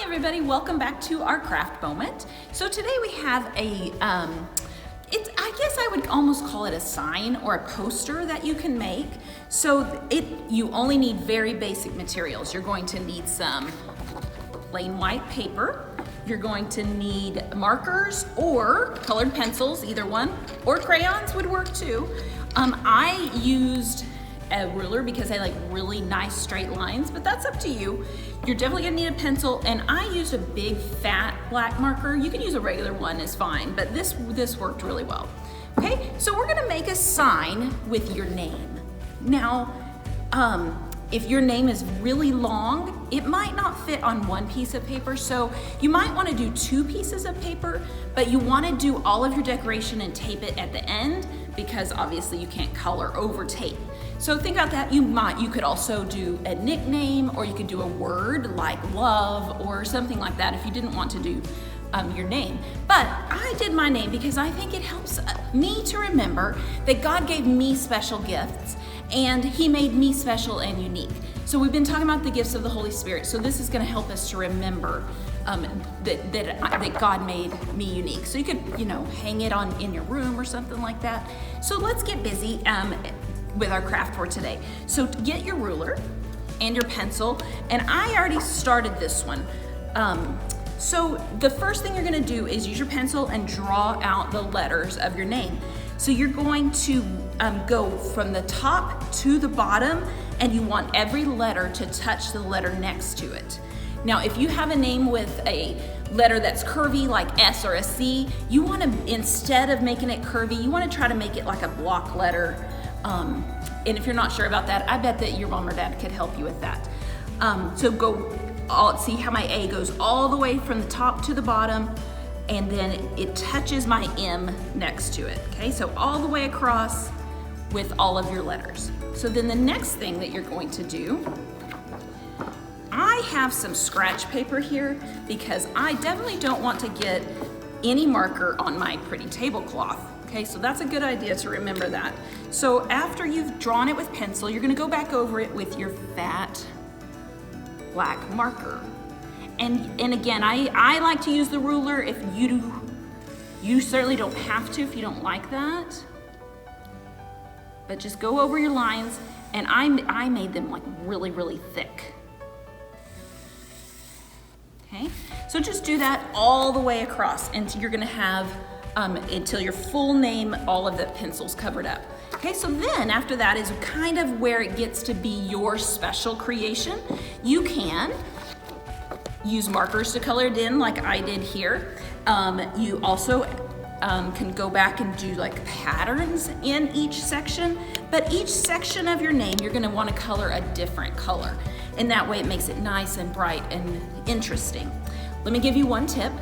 everybody, welcome back to our craft moment. So today we have a, I guess I would almost call it a sign or a poster that you can make. So you only need very basic materials. You're going to need some plain white paper. You're going to need markers or colored pencils, either one, or crayons would work too. I used a ruler because I like really nice straight lines, but that's up to you. You're definitely gonna need a pencil, and I used a big fat black marker. You can use a regular one, is fine, but this worked really well. Okay, so we're gonna make a sign with your name. Now, if your name is really long, it might not fit on one piece of paper, so you might wanna do 2 pieces of paper, but you wanna do all of your decoration and tape it at the end, because obviously you can't color over tape. So think about that. You could also do a nickname, or you could do a word like love or something like that if you didn't want to do your name. But I did my name because I think it helps me to remember that God gave me special gifts and He made me special and unique. So we've been talking about the gifts of the Holy Spirit. So this is going to help us to remember that God made me unique. So you could, hang it in your room or something like that. So let's get busy with our craft for today. So get your ruler and your pencil, and I already started this one. So the first thing you're gonna do is use your pencil and draw out the letters of your name. So you're going to go from the top to the bottom, and you want every letter to touch the letter next to it. Now, if you have a name with a letter that's curvy, like S or a C, you want to, instead of making it curvy, you want to try to make it like a block letter. And if you're not sure about that, I bet that your mom or dad could help you with that. So see how my A goes all the way from the top to the bottom, and then it touches my M next to it. Okay, so all the way across with all of your letters. So then the next thing that you're going to do, I have some scratch paper here because I definitely don't want to get any marker on my pretty tablecloth. Okay, so that's a good idea to remember that. So after you've drawn it with pencil, you're gonna go back over it with your fat black marker. And again, I like to use the ruler. If you certainly don't have to if you don't like that. But just go over your lines, and I made them like really, really thick. Okay, so just do that all the way across, and you're gonna have until your full name, all of the pencils covered up. Okay, so then after that is kind of where it gets to be your special creation. You can use markers to color it in like I did here. You also can go back and do like patterns in each section, but each section of your name, you're gonna wanna color a different color. And that way it makes it nice and bright and interesting. Let me give you one tip.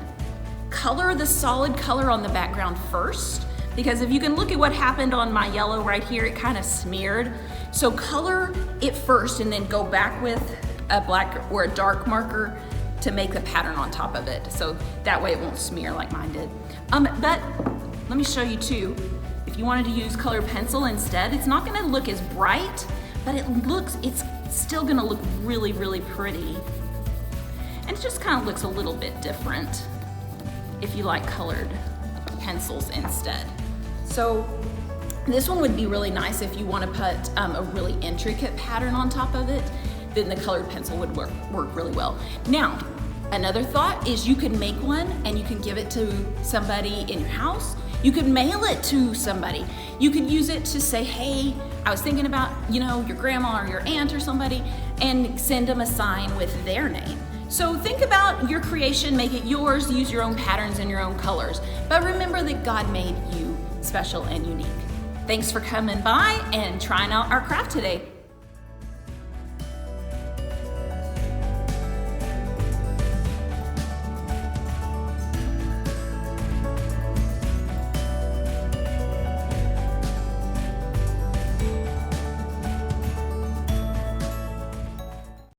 Color the solid color on the background first, because if you can look at what happened on my yellow right here, it kind of smeared. So color it first and then go back with a black or a dark marker to make the pattern on top of it. So that way it won't smear like mine did. But let me show you too, if you wanted to use colored pencil instead, it's not gonna look as bright, but it's still gonna look really, really pretty. And it just kind of looks a little bit different if you like colored pencils instead. So this one would be really nice if you want to put a really intricate pattern on top of it, then the colored pencil would work really well. Now, another thought is you can make one and you can give it to somebody in your house. You could mail it to somebody. You could use it to say, hey, I was thinking about, your grandma or your aunt or somebody, and send them a sign with their name. So think about your creation, make it yours, use your own patterns and your own colors. But remember that God made you special and unique. Thanks for coming by and trying out our craft today.